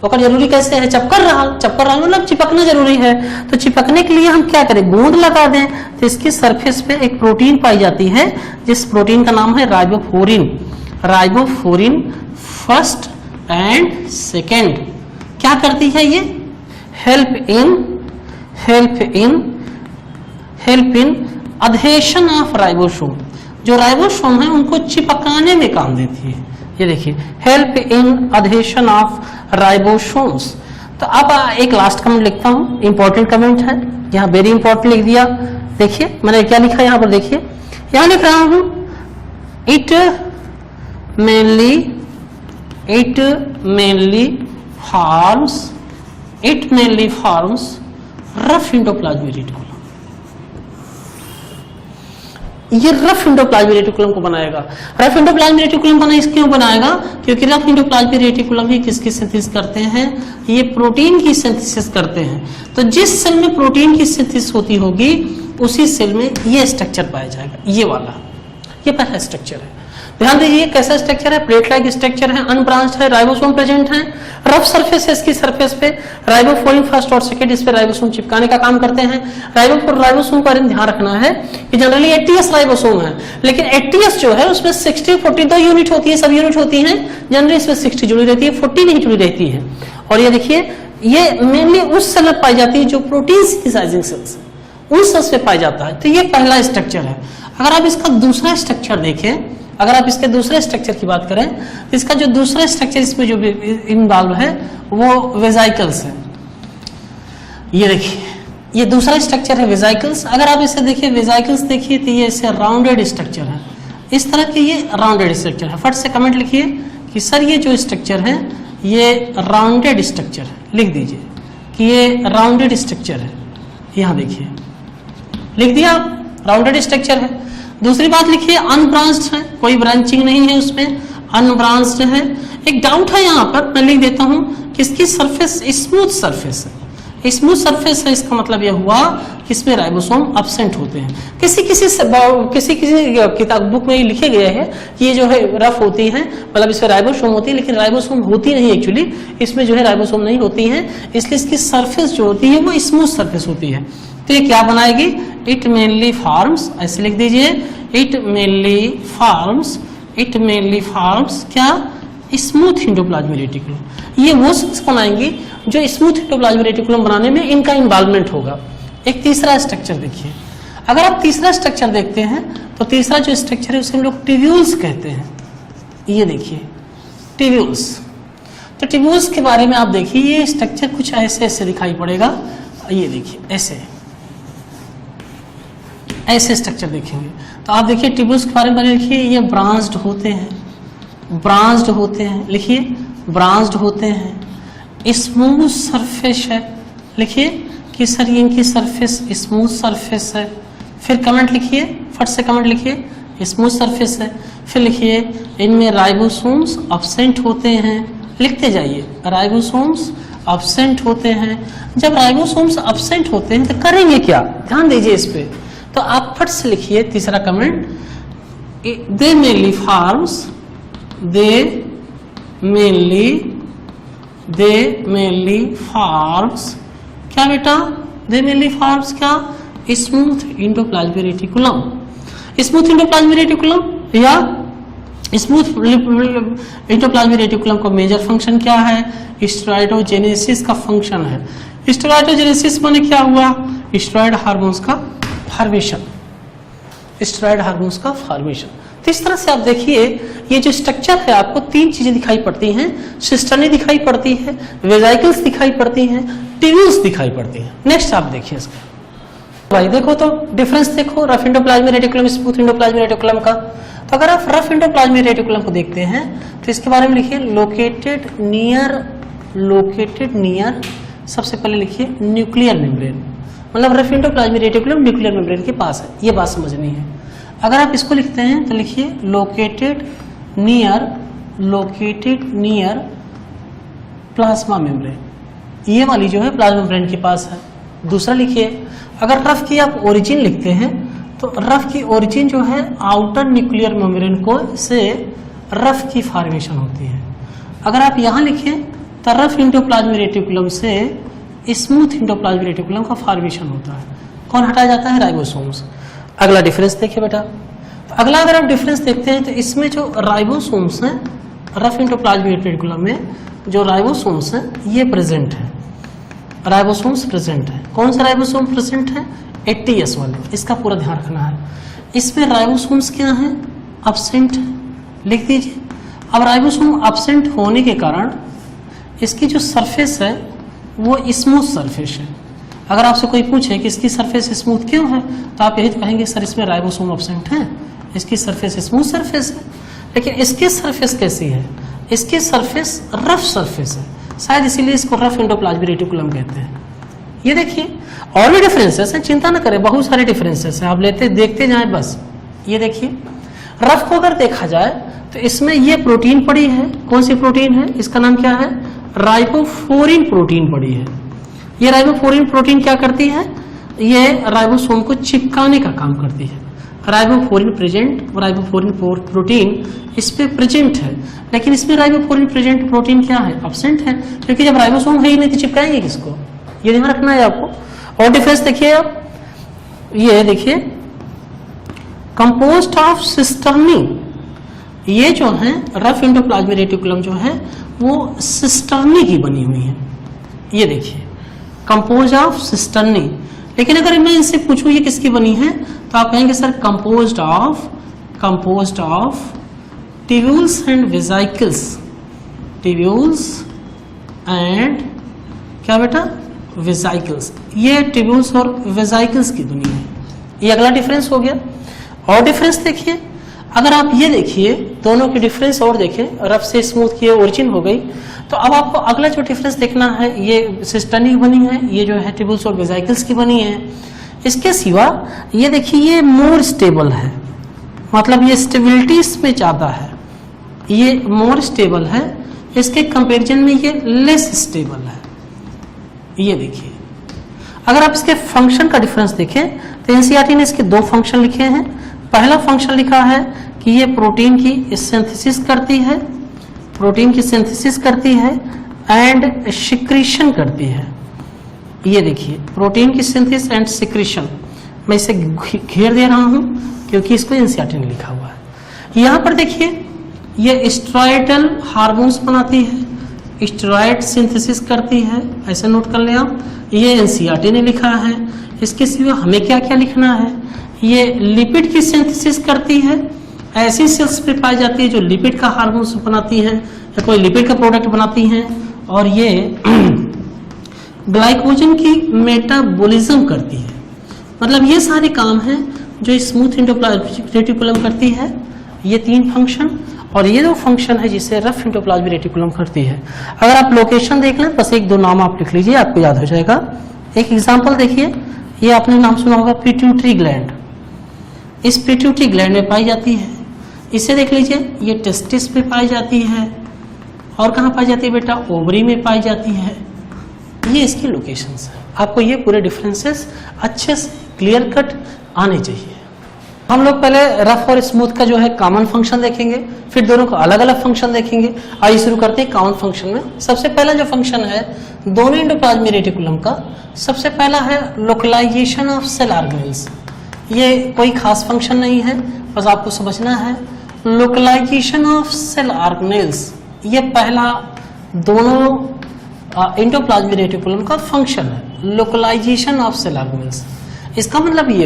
ओकर जरूरी कैसे है? चपकल रहल मतलब चिपकना जरूरी है। तो चिपकने के लिए हम क्या करें? गोंद लगा दें। तो इसकी सरफेस पे एक प्रोटीन पाई जाती है, जिस प्रोटीन का नाम है ribophorin. Ribophorin first and second क्या करती है? ये हेल्प इन अधेशन ऑफ राइबोसोम। जो राइबोसोम है उनको चिपकाने में काम देती है। ये देखिए, हेल्प इन अधेशन ऑफ राइबोसोम्स। तो अब एक लास्ट कमेंट लिखता हूं, इंपॉर्टेंट कमेंट है, यहाँ वेरी इंपॉर्टेंट लिख दिया। देखिए मैंने क्या लिखा यहाँ पर, देखिए यहाँ लिख रहा हूं it mainly forms rough endoplasmic reticulum. ये रफ एंडोप्लाज्मिक रेटिकुलम को बनाएगा। रफ एंडोप्लाज्मिक रेटिकुलम क्यों बनाएगा? क्योंकि रफ एंडोप्लाज्मिक रेटिकुलम ही किसकी सिंथेसिस करते हैं? ये प्रोटीन की सिंथेसिस करते हैं। तो जिस सेल में प्रोटीन की सिंथेसिस होती होगी उसी सेल में ये स्ट्रक्चर पाया जाएगा, ये वाला, ये पहला स्ट्रक्चर है। ध्यान दीजिए कैसा स्ट्रक्चर है, प्लेट लाइक स्ट्रक्चर है, अनब्रांच्ड है, राइबोसोम प्रेजेंट है, रफ सरफेस है। इसकी सरफेस पे राइबोफोरिन फर्स्ट और सेकंड इस पे राइबोसोम चिपकाने का काम करते हैं। राइबोसोम का ध्यान रखना है कि जनरली 80s राइबोसोम है, लेकिन 80s जो है उसमें 60 40 दो यूनिट होती है, सब यूनिट होती है। जनरली इसमें 60 जुड़ी रहती है, 40 नहीं जुड़ी रहती है। और ये देखिए, ये मेनली उस सेल में पाई जाती है जो प्रोटीन सिंथेसाइजिंग सेल्स, उन सेल्स पे पाया जाता है। तो ये पहला स्ट्रक्चर है। अगर आप इसका दूसरा स्ट्रक्चर देखें, अगर आप इसके दूसरे स्ट्रक्चर की बात करें, तो इसका जो दूसरा स्ट्रक्चर इसमें जो इन्वॉल्व है वो वेजाइकल्स है। ये देखिए, ये दूसरा स्ट्रक्चर है वेजाइकल्स। अगर आप इसे देखिए, वेजाइकल्स देखिए, तो ये ऐसे राउंडेड स्ट्रक्चर है, इस तरह के ये राउंडेड स्ट्रक्चर है। फट से कमेंट लिखिए कि सर ये जो स्ट्रक्चर है ये राउंडेड स्ट्रक्चर है, लिख दीजिए कि ये राउंडेड स्ट्रक्चर है। यहाँ देखिए, लिख दिया आप, राउंडेड स्ट्रक्चर है। दूसरी बात लिखिए, अनब्रांच्ड है, कोई ब्रांचिंग नहीं है उसमें, अनब्रांच्ड है। एक डाउट है यहाँ पर, मैं लिख देता हूं कि इसकी सरफेस स्मूथ सरफेस है। स्मूथ सरफेस है, इसका मतलब यह हुआ कि इसमें राइबोसोम अब्सेंट होते हैं। किसी किताब बुक में लिखे गए हैं कि ये जो है रफ होती है, मतलब इसमें राइबोसोम होती है, लेकिन राइबोसोम होती नहीं एक्चुअली, इसमें जो है राइबोसोम नहीं होती है, इसलिए इसकी सरफेस जो होती है वो स्मूथ सरफेस होती है। तो ये क्या बनाएगी? इट मेनली फॉर्म्स, ऐसे लिख दीजिए, इट मेनली फॉर्म्स क्या? Smooth endoplasmic reticulum. ये वो सेल्स बनाएंगी जो स्मूथ एंडोप्लाज्मिक रेटिकुलम बनाने में इनका इन्वॉल्वमेंट होगा। एक तीसरा स्ट्रक्चर देखिए, अगर आप तीसरा स्ट्रक्चर देखते हैं तो तीसरा जो स्ट्रक्चर है उसे हम लोग ट्यूब्यूल्स कहते हैं। ये देखिए ट्यूब्यूल्स। तो ट्यूब्यूल्स के बारे में आप देखिए, ये स्ट्रक्चर कुछ ऐसे ऐसे दिखाई पड़ेगा। ये देखिए ऐसे स्ट्रक्चर देखेंगे। तो आप देखिए ट्यूब्यूल्स के बारे में लिखिए, ये ब्रांच्ड होते हैं, लिखिए ब्रांच्ड होते हैं, स्मूथ सरफेस है। लिखिए कि सर ये इनकी सरफेस स्मूथ सरफेस है। फिर कमेंट लिखिए, फट से कमेंट लिखिए, स्मूथ सरफेस है। फिर लिखिए इनमें राइबोसोम्स अब्सेंट होते हैं, लिखते जाइए। राइबोसोम्स अब्सेंट होते हैं। जब राइबोसोम्स अब्सेंट होते हैं तो करेंगे क्या, ध्यान दीजिए इस पे। तो आप फट से लिखिए तीसरा कमेंट, दे मेनली फार्म्स, दे मेनली फार्म्स क्या बेटा, दे मेनली फार्म्स क्या, smooth endoplasmic reticulum. Smooth endoplasmic reticulum या स्मूथ एंडोप्लाज्मिक रेटिकुलम का मेजर फंक्शन क्या है, स्टेरॉइडोजेनेसिस का फंक्शन है। स्टेरॉइडोजेनेसिस माने क्या हुआ, स्टेरॉइड हार्मोन्स का फॉर्मेशन, स्टेरॉइड हार्मोन्स का फॉर्मेशन। तो इस तरह से आप देखिए ये जो स्ट्रक्चर है आपको तीन चीजें दिखाई पड़ती हैं, सिस्टर्नी दिखाई पड़ती है, वेजाइकल्स दिखाई पड़ती हैं, ट्यूब्यूल्स दिखाई पड़ती हैं। नेक्स्ट आप देखिए इसका भाई, देखो तो डिफरेंस देखो rough endoplasmic reticulum smooth endoplasmic reticulum का। तो अगर आप रफ एंडोप्लाज्मिक रेटिकुलम को देखते हैं तो इसके बारे में लिखिए लोकेटेड नियर, सबसे पहले लिखिए न्यूक्लियर मेम्ब्रेन, मतलब rough endoplasmic reticulum nuclear membrane के पास है, ये बात समझनी है। अगर आप इसको लिखते हैं तो लिखिए लोकेटेड नियर प्लाज्मा मेम्ब्रेन, ये वाली जो है प्लाज्मा मेम्ब्रेन के पास है। दूसरा लिखिए, अगर रफ की आप ओरिजिन लिखते हैं तो रफ की ओरिजिन जो है आउटर न्यूक्लियर मेम्ब्रेन को से रफ की फॉर्मेशन होती है। अगर आप यहाँ लिखें तो रफ एंडोप्लाज्मिक रेटिकुलम से स्मूथ एंडोप्लाज्मिक रेटिकुलम का फॉर्मेशन होता है। कौन हटाया जाता है, राइबोसोम्स। अगला डिफरेंस देखिए बेटा, तो अगला अगर आप डिफरेंस देखते हैं तो इसमें जो राइबोसोम्स हैं रफ एंडोप्लाज्मिक रेटिकुलम में जो राइबोसोम्स हैं ये प्रेजेंट है, राइबोसोम्स प्रेजेंट है। कौन सा राइबोसोम प्रेजेंट है, 80S वाले, इसका पूरा ध्यान रखना है। इसमें राइबोसोम्स क्या है, अब्सेंट है, लिख दीजिए। अब राइबोसोम अब्सेंट होने के कारण इसकी जो सरफेस है वो स्मूथ सरफेस है। अगर आपसे कोई पूछे कि इसकी सरफेस स्मूथ क्यों है तो आप यही तो कहेंगे सर इसमें राइबोसोम अब्सेंट है, इसकी सरफेस स्मूथ सरफेस है। लेकिन इसकी सरफेस कैसी है, इसकी सरफेस रफ सरफेस है, शायद इसीलिए इसको रफ एंडोप्लाज्मिक रेटिकुलम कहते हैं। ये देखिए और भी डिफरेंसेस हैं, चिंता न करें, बहुत सारे डिफरेंसेस हैं, आप देखते जाएं बस। ये देखिए रफ को अगर देखा जाए तो इसमें ये प्रोटीन पड़ी है, कौन सी प्रोटीन है, इसका नाम क्या है, राइबोफ्लोरिन प्रोटीन पड़ी है। ये राइबोफ्लोरिन प्रोटीन क्या करती है, ये राइबोसोम को चिपकाने का काम करती है। राइबोफ्लोरिन प्रोटीन इस पे प्रेजेंट है, लेकिन इसमें राइबोफ्लोरिन प्रेजेंट प्रोटीन क्या है, अब्सेंट है, क्योंकि जब राइबोसोम है ही नहीं तो चिपकाएंगे किसको, ये ध्यान रखना है आपको। और डिफरेंस देखिए आप, ये देखिए कंपोज्ड ऑफ सिस्टर्नी, ये जो है रफ एंडोप्लाज्मिक रेटिकुलम जो है वो सिस्टर्नी की बनी हुई है। ये देखिए कंपोज ऑफ सिस्टर्नी। लेकिन अगर मैं इनसे पूछूं ये किसकी बनी है तो आप कहेंगे sir composed of tubules and वेजाइकल्स, tubules and क्या बेटा, वेजाइकल्स। ये ट्यूब्यूल्स और वेजाइकल्स की बनी है। ये अगला डिफरेंस हो गया। और डिफरेंस देखिए, अगर आप ये देखिए दोनों के डिफरेंस और देखें, रफ से स्मूथ की ओरिजिन हो गई, तो अब आपको अगला जो डिफरेंस देखना है, ये सिस्टर्नी बनी है, ये जो है ट्यूब्यूल्स और वेजाइकल्स की बनी है। इसके सिवा ये देखिए ये मोर स्टेबल है, मतलब ये स्टेबिलिटी इसमें ज्यादा है, ये मोर स्टेबल है, इसके कंपैरिजन में ये लेस स्टेबल है। ये देखिए अगर आप इसके फंक्शन का डिफरेंस देखें तो एनसीईआरटी ने इसके दो फंक्शन लिखे हैं। पहला फंक्शन लिखा है कि ये प्रोटीन की सिंथेसिस करती है, प्रोटीन की सिंथेसिस करती है एंड सिक्रीशन करती है। ये देखिए प्रोटीन की सिंथेसिस एंड सिक्रीशन, मैं इसे घेर दे रहा हूं क्योंकि इसको एनसीईआरटी ने लिखा हुआ है। यहां पर देखिए ये स्टेरॉयडल हार्मोन्स बनाती है, स्टेरॉयड सिंथेसिस करती है, ऐसे नोट कर ले आप, ये एनसीईआरटी ने लिखा है। इसके सिवा हमें क्या क्या लिखना है, ये लिपिड की सिंथेसिस करती है, ऐसी सेल्स पे पाई जाती है जो लिपिड का हार्मोन्स बनाती हैं या कोई लिपिड का प्रोडक्ट बनाती हैं, और ये ग्लाइकोजन की मेटाबॉलिज्म करती है। मतलब ये सारे काम हैं जो स्मूथ एंडोप्लाज्मिक रेटिकुलम करती है, ये तीन फंक्शन, और ये जो फंक्शन है जिसे रफ एंडोप्लाज्मिक रेटिकुलम करती है। अगर आप लोकेशन देख लें, बस एक दो नाम आप लिख लीजिए, आपको याद हो जाएगा। एक एग्जांपल देखिए, ये आपने नाम सुना होगा पिट्यूटरी ग्लैंड, इस पिट्यूटरी ग्लैंड में पाई जाती है। इसे देख लीजिए, ये टेस्टिस में पाई जाती है, और कहाँ पाई जाती है बेटा, ओवरी में पाई जाती है। ये इसकी लोकेशंस है। आपको ये पूरे डिफरेंसेस अच्छे से क्लियर कट आने चाहिए। हम लोग पहले रफ और स्मूथ का जो है कॉमन फंक्शन देखेंगे, फिर दोनों का अलग अलग फंक्शन देखेंगे। आइए शुरू करते हैं कॉमन फंक्शन में। सबसे पहला जो फंक्शन है दोनों एंडोप्लाज्मिक रेटिकुलम का, सबसे पहला है लोकलाइजेशन ऑफ सेल ऑर्गेनेल्स। ये कोई खास फंक्शन नहीं है, बस आपको समझना है। लोकलाइजेशन ऑफ सेल ऑर्गेनेल्स ये पहला दोनों एंडोप्लाज्मिक रेटिकुलम का फंक्शन है, लोकलाइजेशन ऑफ सेल ऑर्गेनेल्स। इसका मतलब ये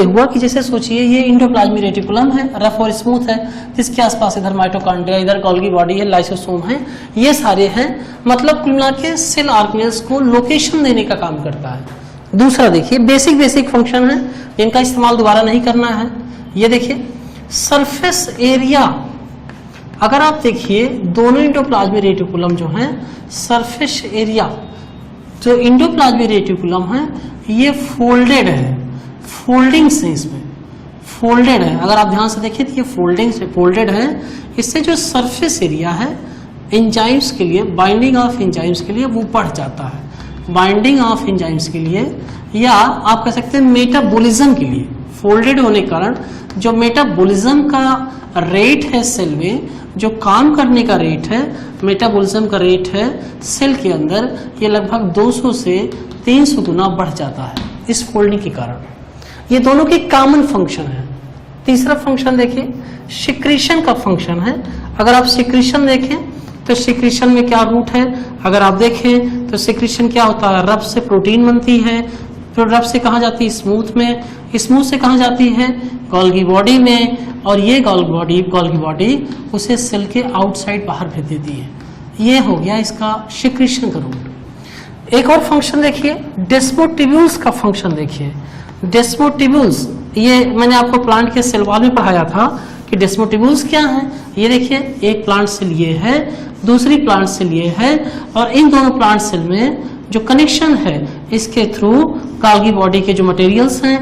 हुआ कि जैसे सोचिए ये एंडोप्लाज्मिक रेटिकुलम है, रफ और स्मूथ है, इसके आसपास इधर माइटोकॉन्ड्रिया, इधर गोल्गी बॉडी है, लाइसोसोम है, ये सारे हैं। मतलब कुल मिला के सेल ऑर्गेनेल्स को लोकेशन देने का काम करता है। दूसरा देखिए बेसिक फंक्शन है, इनका इस्तेमाल दोबारा नहीं करना है। ये देखिए सरफेस एरिया, अगर आप देखिए दोनों एंडोप्लाज्मिक रेटिकुलम जो है सरफेस एरिया, जो एंडोप्लाज्मिक रेटिकुलम है ये फोल्डेड है, फोल्डिंग्स है, इसमें फोल्डेड है। अगर आप ध्यान से देखिए तो ये फोल्डिंग से फोल्डेड है। इससे जो सरफेस एरिया है एंजाइम्स के लिए, बाइंडिंग ऑफ एंजाइम्स के लिए वो बढ़ जाता है। बाइंडिंग ऑफ एंजाइम्स के लिए या आप कह सकते हैं मेटाबॉलिज्म के लिए, फोल्डेड होने के कारण जो मेटाबॉलिज्म का रेट है सेल में, जो काम करने का रेट है, मेटाबॉलिज्म का रेट है सेल के अंदर, ये लगभग 200 से 300 गुना बढ़ जाता है इस फोल्डिंग के कारण। ये दोनों के कॉमन फंक्शन है। तीसरा फंक्शन देखिए सिक्रीशन का फंक्शन है। अगर आप सिक्रीशन देखें तो सिक्रीशन में क्या रूट है, अगर आप देखें तो सिक्रीशन क्या होता है, रफ से प्रोटीन बनती है, फिर रफ से कहाँ जाती है, स्मूथ में, स्मूथ से कहाँ जाती है, गोल्गी बॉडी में, और ये गोल्गी बॉडी उसे सेल के आउटसाइड बाहर भेज देती है। ये हो गया इसका सिक्रीशन का रूट। एक और फंक्शन देखिए डेस्मोटिब्यूल्स का फंक्शन देखिए। डेस्मोटिब्यूल्स ये मैंने आपको प्लांट के सेल वॉल में पढ़ाया था कि डेस्मोटिब्यूल्स क्या है। ये देखिए एक प्लांट सेल ये है, दूसरी प्लांट सेल ये है, और इन दोनों प्लांट सेल में जो कनेक्शन है इसके थ्रू गोल्गी बॉडी के जो मटेरियल्स हैं,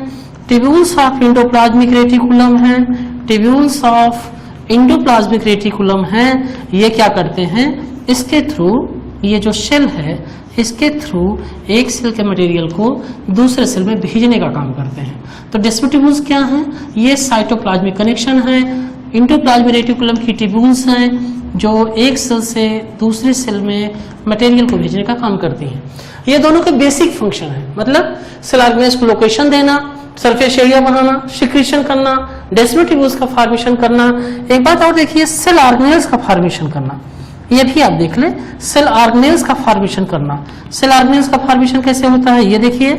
ट्यूब्यूल्स ऑफ एंडोप्लाज्मिक रेटिकुलम हैं, ट्यूब्यूल्स ऑफ एंडोप्लाज्मिक रेटिकुलम हैं, ये क्या करते हैं, इसके थ्रू ये जो सेल है इसके थ्रू एक सेल के मटेरियल को दूसरे सेल में भेजने का काम करते हैं। तो डेस्मोटिब्यूल्स क्या हैं, ये साइटोप्लाज्मिक कनेक्शन है, एंडोप्लाज्मिक रेटिकुलम की ट्यूब्यूल्स हैं जो एक सेल से दूसरे सेल में मटेरियल को भेजने का काम करती हैं। ये दोनों के बेसिक फंक्शन है, मतलब सेल ऑर्गेनेल्स को लोकेशन देना, सरफेस एरिया बनाना, सिक्रीशन करना, डेस्मोटिब्यूल्स का फॉर्मेशन करना। एक बात और देखिए सेल ऑर्गेनेल्स का फॉर्मेशन करना, ये भी आप देख ले, सेल ऑर्गेनेल्स का फॉर्मेशन करना। सेल ऑर्गेनेल्स का फॉर्मेशन कैसे होता है, ये देखिए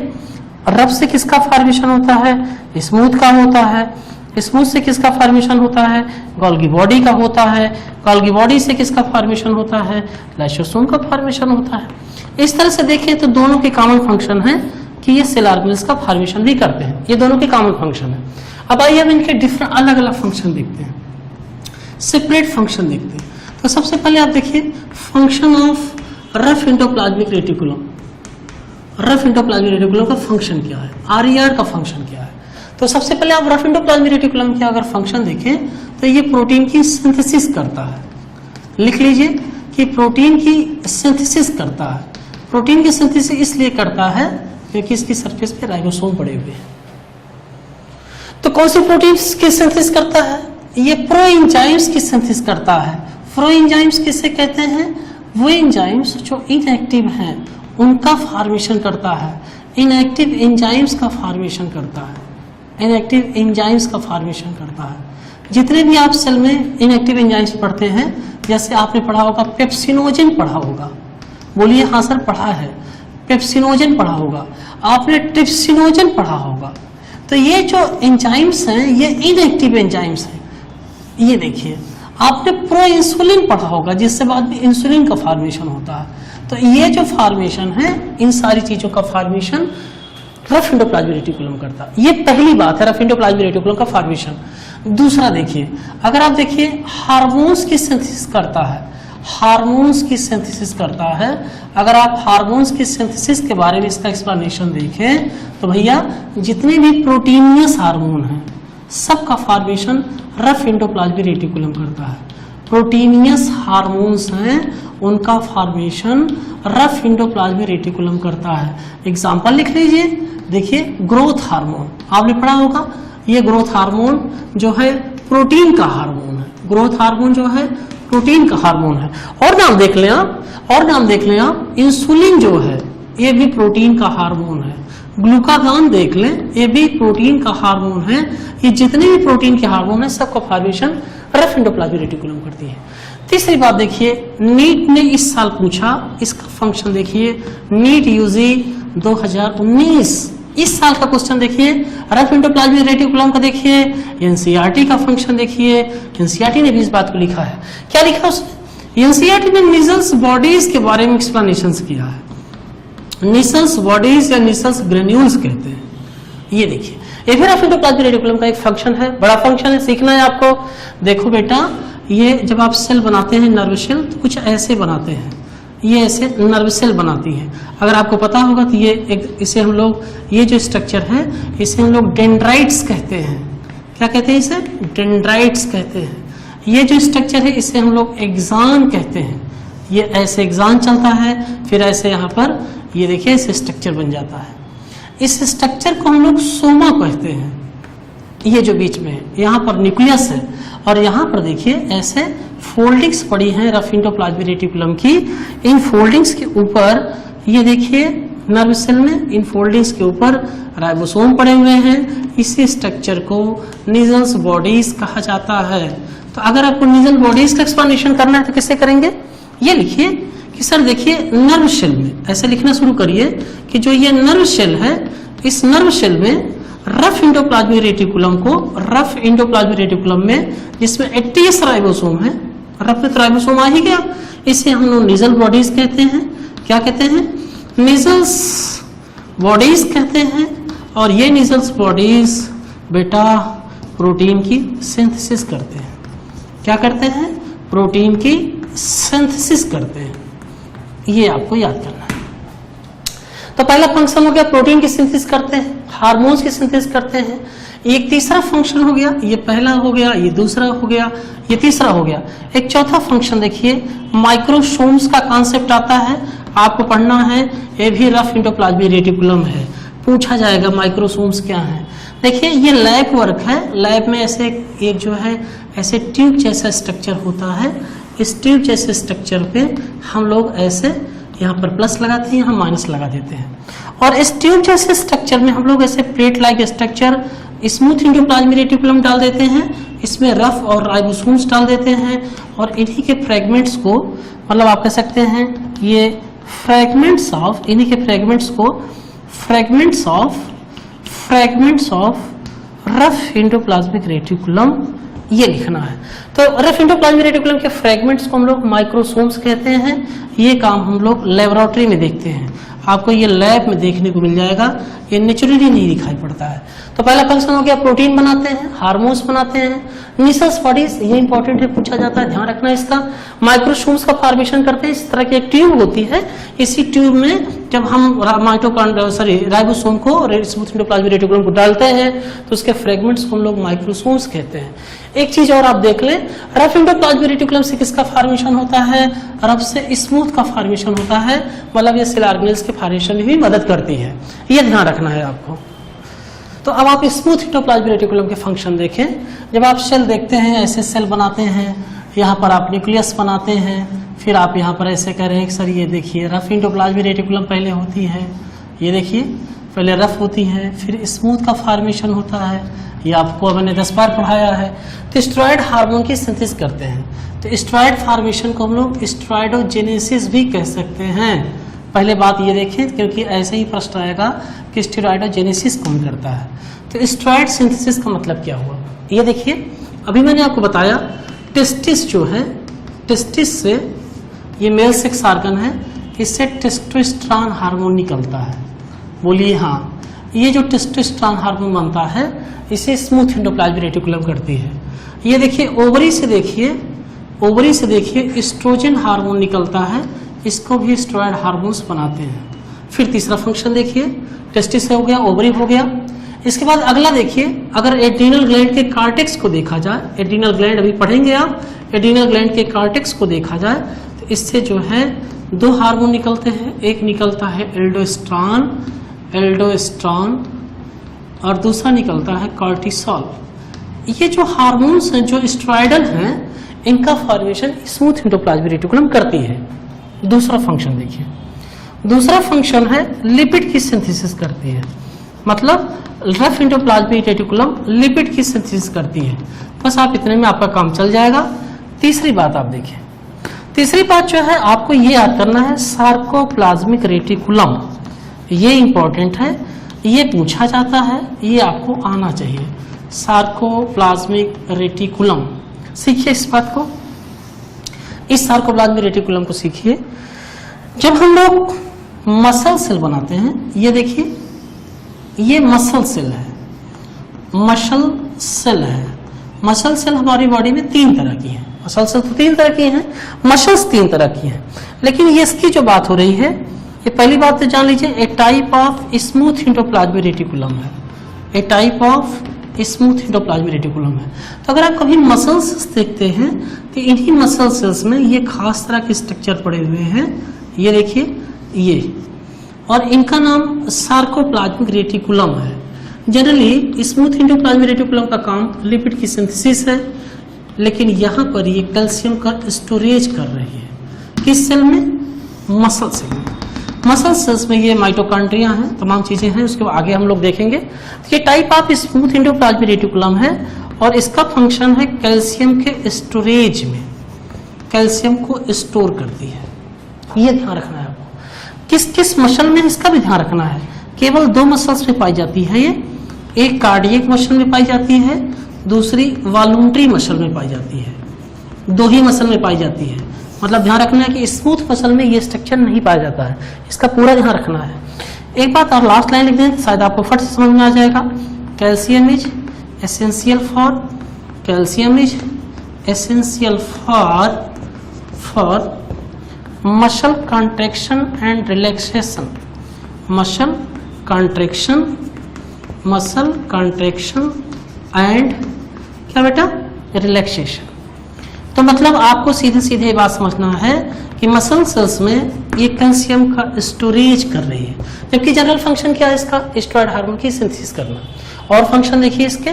रफ से किसका फॉर्मेशन होता है, स्मूथ का होता है, स्मूथ से किसका फॉर्मेशन होता है, गोल्गी बॉडी का होता है, गोल्गी बॉडी से किसका फॉर्मेशन होता है, लाइसोसोम का फॉर्मेशन होता है। इस तरह से देखें तो दोनों के कॉमन फंक्शन है कि ये सेल ऑर्गेनेल्स का फॉर्मेशन भी करते हैं, ये दोनों के कॉमन फंक्शन है। अब आइए हम इनके डिफरेंट अलग अलग फंक्शन देखते हैं, सेपरेट फंक्शन देखते हैं। तो सबसे पहले आप देखिए function of rough endoplasmic reticulum. Rough endoplasmic reticulum का फंक्शन क्या है, आरईआर का फंक्शन क्या है। तो सबसे पहले आप रफ एंडोप्लाज्मिक रेटिकुलम का अगर फंक्शन देखें तो ये प्रोटीन की सिंथेसिस करता है। लिख लीजिए कि प्रोटीन की सिंथेसिस करता है। प्रोटीन की सिंथेसिस इसलिए करता है क्योंकि इसकी सरफेस पे राइबोसोम पड़े हुए हैं। तो कौन सी प्रोटीन की सिंथेसिस करता है, ये प्रोएंजाइम्स की सिंथेसिस करता है। प्रोएंजाइम्स किसे कहते हैं, वो एंजाइम्स जो इनएक्टिव हैं उनका फॉर्मेशन करता है, इनएक्टिव एंजाइम्स का फॉर्मेशन करता है, इनएक्टिव एंजाइम्स का फॉर्मेशन करता है। जितने भी आप सेल में इनएक्टिव एंजाइम्स पढ़ते हैं, जैसे आपने पढ़ा होगा पेप्सिनोजन पढ़ा होगा, बोलिए हाँ सर पढ़ा है, पेप्सिनोजन पढ़ा होगा, आपने ट्रिप्सिनोजन पढ़ा होगा। तो ये जो एंजाइम्स हैं ये इनएक्टिव एंजाइम्स हैं। ये देखिए आपने प्रो इंसुलिन पढ़ा होगा जिससे बाद में इंसुलिन का फॉर्मेशन होता है। तो ये जो फॉर्मेशन है इन सारी चीजों का फॉर्मेशन रफ एंडोप्लाज्मिक रेटिकुलम करता है। ये पहली बात है रफ एंडोप्लाज्मिक रेटिकुलम का फॉर्मेशन। दूसरा देखिए अगर आप देखिए हार्मोन्स की सिंथेसिस करता है, हार्मोन्स की सिंथेसिस करता है। अगर आप हार्मोन्स की सिंथेसिस के बारे में इसका एक्सप्लेनेशन देखें तो भैया जितने भी प्रोटीनियस हार्मोन हैं सबका फॉर्मेशन रफ एंडोप्लाज्मिक रेटिकुलम करता है। प्रोटीनियस हार्मोन्स हैं उनका फॉर्मेशन रफ एंडोप्लाज्मिक रेटिकुलम करता है। एग्जाम्पल लिख लीजिए, देखिए ग्रोथ हार्मोन आपने पढ़ा होगा, ये ग्रोथ हार्मोन जो है प्रोटीन का हार्मोन है, ग्रोथ हार्मोन जो है प्रोटीन का हार्मोन है। और नाम देख लें आप, इंसुलिन जो है ये भी प्रोटीन का हार्मोन है। ग्लूकागॉन देख लें, ये भी प्रोटीन का हार्मोन है। ये जितने भी प्रोटीन के हार्मोन है सबका फॉर्मेशन रफ एंडोप्लाज्मिक रेटिकुलम करती है। तीसरी बात देखिए, नीट ने इस साल पूछा, इसका फंक्शन देखिए, नीट यूजी 2019 इस साल का क्वेश्चन देखिए, रफ एंडोप्लाज्मिक रेटिकुलम का देखिए, एनसीईआरटी का फंक्शन देखिए। एनसीईआरटी ने भी इस बात को लिखा है, क्या लिखा उसने? एनसीईआरटी ने निसल्स बॉडीज के बारे में एक्सप्लेनेशन किया है। निसल्स बॉडीज या निसल्स ग्रेन्यूल्स कहते हैं। ये देखिए, ये भी रफ एंडोप्लाज्मिक रेटिकुलम का एक फंक्शन है, बड़ा फंक्शन है, सीखना है आपको। देखो बेटा, ये जब आप सेल बनाते हैं नर्व सेल तो कुछ ऐसे बनाते हैं, ये ऐसे नर्व सेल बनाती है। अगर आपको पता होगा तो ये इसे हम लोग, ये जो स्ट्रक्चर है इसे हम लोग डेंड्राइट्स कहते हैं। क्या कहते हैं इसे? डेंड्राइट्स कहते हैं। ये जो स्ट्रक्चर है इसे हम लोग एक्सॉन कहते हैं। ये ऐसे एक्सॉन चलता है, फिर ऐसे यहाँ पर ये देखिए ऐसे स्ट्रक्चर बन जाता है। इस स्ट्रक्चर को हम लोग सोमा कहते हैं। ये जो बीच में है यहाँ पर न्यूक्लियस है और यहाँ पर देखिए ऐसे फोल्डिंग्स पड़ी हैं रफ एंडोप्लाज्मिक रेटिकुलम की। इन फोल्डिंग्स के ऊपर ये देखिए नर्व सेल में, इन फोल्डिंग्स के ऊपर राइबोसोम पड़े हुए हैं। इसी स्ट्रक्चर को निजल्स बॉडीज कहा जाता है। तो अगर आपको निजल बॉडीज का एक्सप्लेनेशन करना है तो कैसे करेंगे? ये लिखिए कि सर देखिए नर्व सेल में, ऐसे लिखना शुरू करिए कि जो ये नर्व सेल है, इस नर्व सेल में रफ एंडोप्लाज्मिक रेटिकुलम को, रफ एंडोप्लाज्मिक रेटिकुलम में जिसमें 80 राइबोसोम है, रफ राइबोसोम आ ही गया, इसे हम लोग निजल बॉडीज कहते हैं। क्या कहते हैं? निजल्स बॉडीज कहते हैं। और ये निजल्स बॉडीज बेटा प्रोटीन की सिंथेसिस करते हैं। क्या करते हैं? प्रोटीन की सिंथेसिस करते हैं। ये आपको याद करना है। तो पहला फंक्शन हो गया, प्रोटीन की सिंथेसिस करते हैं, हार्मोन्स की सिंथेसिस करते हैं। एक तीसरा फंक्शन हो गया, ये पहला हो गया, ये दूसरा हो गया, ये तीसरा हो गया। एक चौथा फंक्शन देखिए, माइक्रोसोम्स का कॉन्सेप्ट आता है, आपको पढ़ना है। ये भी रफ एंडोप्लाज्मिक रेटिकुलम है, पूछा जाएगा माइक्रोसोम्स क्या है। देखिए ये लैब वर्क है, लैब में ऐसे एक जो है ऐसे ट्यूब जैसा स्ट्रक्चर होता है। इस ट्यूब जैसे स्ट्रक्चर पे हम लोग ऐसे यहाँ पर प्लस लगाते हैं, यहाँ माइनस लगा देते हैं। और इस ट्यूब जैसे स्ट्रक्चर में हम लोग ऐसे plate like structure smooth endoplasmic reticulum डाल देते हैं, इसमें रफ और राइबोसोम्स डाल देते हैं और इन्हीं के फ्रेगमेंट्स को, मतलब आप कह सकते हैं ये फ्रेगमेंट्स ऑफ, इन्हीं के फ्रेगमेंट्स को fragments of rough endoplasmic reticulum ये लिखना है। तो रफ एंडोप्लाज्मिक रेटिकुलम के फ्रेगमेंट्स को हम लोग माइक्रोसोम्स कहते हैं। ये काम हम लोग लेबोरेटरी में देखते हैं, आपको ये लैब में देखने को मिल जाएगा, ये नेचुरली नहीं दिखाई पड़ता है। तो पहला फंक्शन हो गया, प्रोटीन बनाते हैं, हार्मोन्स बनाते हैं, निसल्स बॉडीज, ये इंपॉर्टेंट है, पूछा जाता है, ध्यान रखना इसका। माइक्रोसोम्स का फॉर्मेशन करते हैं, इस तरह की एक ट्यूब होती है, इसी ट्यूब में जब हम राइबोसोम को, स्मूथ एंडोप्लाज्मिक रेटिकुलम को डालते हैं तो उसके फ्रेगमेंट्स को हम लोग माइक्रोसोम्स कहते हैं। एक चीज और आप देख लें, रफ एंडोप्लाज्मिक रेटिकुलम से किसका फॉर्मेशन होता है? रफ से स्मूथ का फॉर्मेशन होता है, मतलब ये सेल ऑर्गेनेल्स के फॉर्मेशन में भी मदद करती है, ये ध्यान रखना है आपको। तो अब आप स्मूथ एंडोप्लाज्मिक रेटिकुलम के फंक्शन देखें। जब आप सेल देखते हैं, ऐसे सेल बनाते हैं, यहाँ पर आप न्यूक्लियस बनाते हैं, फिर आप यहाँ पर ऐसे कह रहे हैं सर ये देखिए रफ एंडोप्लाज्मिक रेटिकुलम पहले होती है, ये देखिए पहले रफ होती है, फिर स्मूथ का फॉर्मेशन होता है, ये आपको मैंने 10 बार पढ़ाया है। तो स्टेरॉयड हार्मोन की सिंथेसिस करते हैं, तो स्टेरॉयड फॉर्मेशन को हम लोग स्टेरॉयडोजेनेसिस भी कह सकते हैं। पहले बात ये देखें, क्योंकि ऐसे ही प्रश्न आएगा कि स्टेरॉयडोजेनेसिस कौन करता है। तो स्टेरॉयड सिंथेसिस का मतलब क्या हुआ? ये देखिए, अभी मैंने आपको बताया टेस्टिस जो है, टेस्टिस से ये मेल सेक्स ऑर्गन है, इससे टेस्टोस्टेरोन हार्मोन निकलता है। बोलिए हाँ, ये जो टेस्टोस्टेरोन हार्मोन बनता है इसे स्मूथ एंडोप्लाज्मिक रेटिकुलम करती है। ये देखिए ओवरी से देखिए एस्ट्रोजन हार्मोन निकलता है, इसको भी स्टेरॉयड हार्मोन्स बनाते हैं। फिर तीसरा फंक्शन देखिए, टेस्टिस हो गया, ओवरी हो गया, इसके बाद अगला देखिए, अगर एड्रीनल ग्लैंड के कार्टेक्स को देखा जाए, एड्रीनल ग्लैंड अभी पढ़ेंगे आप, एड्रीनल ग्लैंड के कार्टेक्स को देखा जाए तो इससे जो है दो हार्मोन निकलते हैं, एक निकलता है एल्डोस्टेरोन और दूसरा निकलता है कॉर्टिसोल। ये जो हार्मोन्स हैं जो स्टेरॉयडल हैं, इनका फॉर्मेशन स्मूथ एंडोप्लाज्मिक रेटिकुलम करती है। दूसरा फंक्शन देखिए, दूसरा फंक्शन है लिपिड की सिंथेसिस करती है, मतलब रफ एंडोप्लाज्मिक रेटिकुलम लिपिड की सिंथेसिस करती है। बस आप इतने में आपका काम चल जाएगा। तीसरी बात आप देखिए, तीसरी बात जो है आपको ये याद करना है, सार्कोप्लाज्मिक रेटिकुलम, ये इंपॉर्टेंट है, ये पूछा जाता है, ये आपको आना चाहिए। सार्कोप्लाज्मिक रेटिकुलम सीखिए इस बात को, इस सार्कोप्लाज्मिक रेटिकुलम को सीखिए। जब हम लोग मसल सेल बनाते हैं, ये देखिए ये मसल सेल है, मसल सेल है। मसल सेल हमारी बॉडी में तीन तरह की है, मसल सेल तो तीन तरह की हैं, मसल्स तीन तरह की हैं, लेकिन ये इसकी जो बात हो रही है, ये पहली बात तो जान लीजिए, a type of smooth endoplasmic reticulum है, a type of smooth endoplasmic reticulum है। तो अगर आप कभी मसल सेल्स देखते हैं तो इन्हीं मसल सेल्स में ये खास तरह के स्ट्रक्चर पड़े हुए हैं, ये देखिए ये, और इनका नाम सार्कोप्लाज्मिक रेटिकुलम है। जनरली स्मूथ एंडोप्लाज्मिक रेटिकुलम का काम लिपिड की सिंथेसिस है, लेकिन यहाँ पर ये कैल्शियम का स्टोरेज कर रही है, किस सेल में? मसल सेल में। मसल सेल्स में ये माइटोकॉन्ड्रिया हैं, तमाम चीजें हैं, उसके आगे हम लोग देखेंगे। तो ये type of smooth endoplasmic reticulum है और इसका फंक्शन है कैल्शियम के स्टोरेज में, कैल्शियम को स्टोर करती है। ये ध्यान रखना है आपको। किस किस मसल में इसका भी ध्यान रखना है। केवल दो मसल्स में पाई जाती है ये, एक कार्डियक मसल में पाई जाती है, दूसरी वॉल्यूंटरी मसल में पाई जाती है, दो ही मसल में पाई जाती है। मतलब ध्यान रखना है कि स्मूथ मसल में ये स्ट्रक्चर नहीं पाया जाता है, इसका पूरा ध्यान रखना है। एक बात और लास्ट लाइन लिख दें, शायद आपको फट से समझ में आ जाएगा। Calcium is essential for, calcium is essential for muscle contraction and relaxation, muscle contraction and क्या बेटा? रिलैक्सेशन। तो मतलब आपको सीधे सीधे ये बात समझना है कि मसल सेल्स में ये कैल्शियम का स्टोरेज कर रही है, जबकि जनरल फंक्शन क्या है इसका? स्टेरॉयड हार्मोन की सिंथेसिस करना। और फंक्शन देखिए इसके,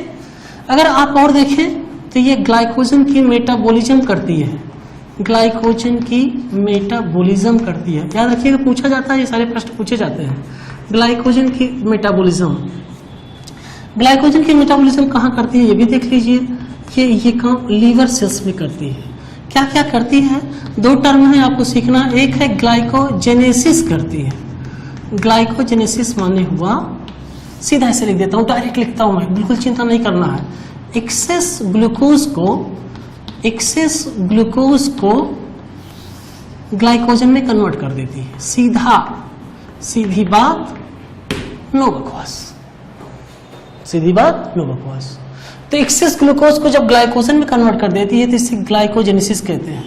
अगर आप और देखें तो ये ग्लाइकोजन की मेटाबॉलिज्म करती है, ग्लाइकोजन की मेटाबॉलिज्म करती है। याद रखिएगा, पूछा जाता है, ये सारे प्रश्न पूछे जाते हैं। ग्लाइकोजन की मेटाबॉलिज्म, ग्लाइकोजन की मेटाबॉलिज्म कहाँ करती है ये भी देख लीजिए। ये काम लीवर सेल्स में करती है। क्या क्या करती है? दो टर्म है आपको सीखना, एक है ग्लाइकोजेनेसिस करती है। ग्लाइकोजेनेसिस माने हुआ, सीधा ऐसे लिख देता हूँ, डायरेक्ट लिखता हूँ मैं, बिल्कुल चिंता नहीं करना है। एक्सेस ग्लूकोज को ग्लाइकोजन में कन्वर्ट कर देती है। सीधी बात, नो बकवास, सीधी बात नो बकवास। तो एक्सेस ग्लूकोज को जब ग्लाइकोजन में कन्वर्ट कर देती है तो इसे ग्लाइकोजेनेसिस कहते हैं।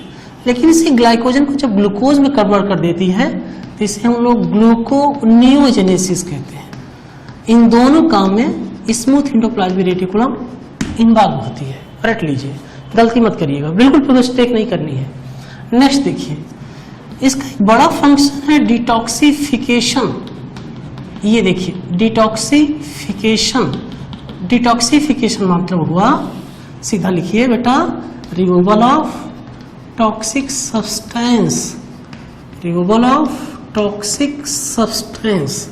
लेकिन इसी ग्लाइकोजन को जब ग्लूकोज में कन्वर्ट कर देती है तो इसे हम लोग ग्लूकोनियोजेनेसिस कहते हैं। इन दोनों काम में स्मूथ एंडोप्लाज्मिक रेटिकुलम इन्वॉल्व होती है। रट लीजिए, गलती मत करिएगा, बिल्कुल मिस्टेक नहीं करनी है। नेक्स्ट देखिए, इसका एक बड़ा फंक्शन है डिटॉक्सिफिकेशन। ये देखिए डिटॉक्सिफिकेशन, डिटॉक्सिफिकेशन मतलब हुआ, सीधा लिखिए बेटा, removal of toxic substance, removal of toxic substance.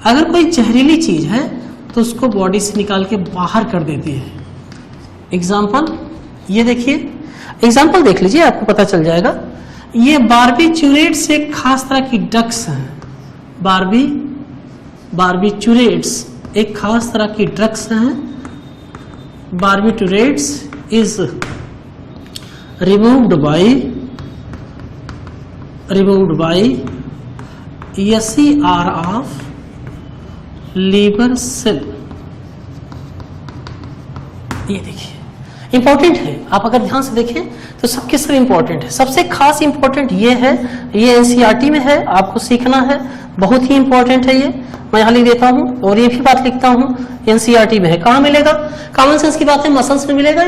अगर कोई जहरीली चीज है तो उसको बॉडी से निकाल के बाहर कर देती है। एग्जाम्पल ये देखिए, एग्जाम्पल देख लीजिए, आपको पता चल जाएगा। ये बारबीच्यूरेट्स एक खास तरह की ड्रग्स हैं। बारबीच्यूरेट्स एक खास तरह की ड्रग्स हैं। Barbiturates is removed by SCR of liver cell. ये देखिए इंपॉर्टेंट है, आप अगर ध्यान से देखें तो सबके सब इंपॉर्टेंट है। सबसे खास इंपॉर्टेंट ये है, ये NCERT में है, आपको सीखना है, बहुत ही इंपॉर्टेंट है ये। मैं यहाँ लिख देता हूँ और ये भी बात लिखता हूँ, एनसीईआरटी में है। कहाँ मिलेगा? कॉमन सेंस की बात है, मसल्स में मिलेगा।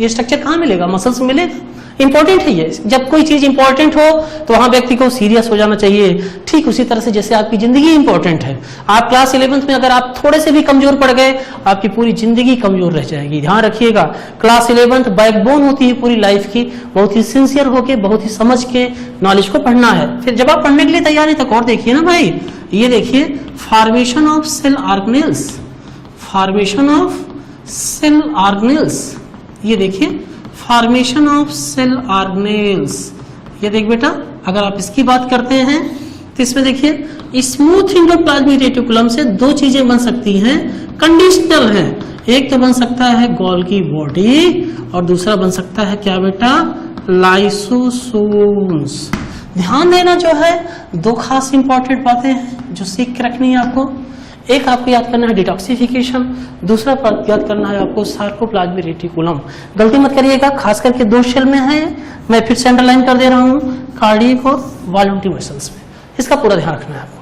ये स्ट्रक्चर कहाँ मिलेगा? मसल्स में मिलेगा। इंपॉर्टेंट है ये। जब कोई चीज इंपॉर्टेंट हो तो वहां व्यक्ति को सीरियस हो जाना चाहिए। ठीक उसी तरह से जैसे आपकी जिंदगी इंपॉर्टेंट है, आप क्लास 11th में अगर आप थोड़े से भी कमजोर पड़ गए, आपकी पूरी जिंदगी कमजोर रह जाएगी। ध्यान रखिएगा, क्लास 11th बैकबोन होती है पूरी लाइफ की। बहुत ही सिंसियर होके, बहुत ही समझ के नॉलेज को पढ़ना है। फिर जब आप पढ़ने के लिए तैयार है तक और देखिए ना भाई, ये देखिए formation of cell organelles, formation of cell organelles, ये देखिए फॉर्मेशन ऑफ सेल ऑर्गेनेल्स। ये देख बेटा, अगर आप इसकी बात करते हैं तो इसमें देखिए स्मूथ एंडोप्लाज्मिक रेटिकुलम से दो चीजें बन सकती हैं, कंडीशनल हैं। एक तो बन सकता है गोल्गी बॉडी और दूसरा बन सकता है क्या बेटा? लाइसोसोम्स। ध्यान देना जो है, दो खास इंपॉर्टेंट बातें हैं जो सीख के रखनी है आपको। एक आपको याद करना है डिटॉक्सिफिकेशन, दूसरा याद करना है आपको सार्कोप्लाज्मिक रेटिकुलम। गलती मत करिएगा, खास करके दो शेल में है, मैं फिर से अंडरलाइन कर दे रहा हूं, कार्डियक और वॉल्यूंटरी मसल्स में। इसका पूरा ध्यान रखना है आपको।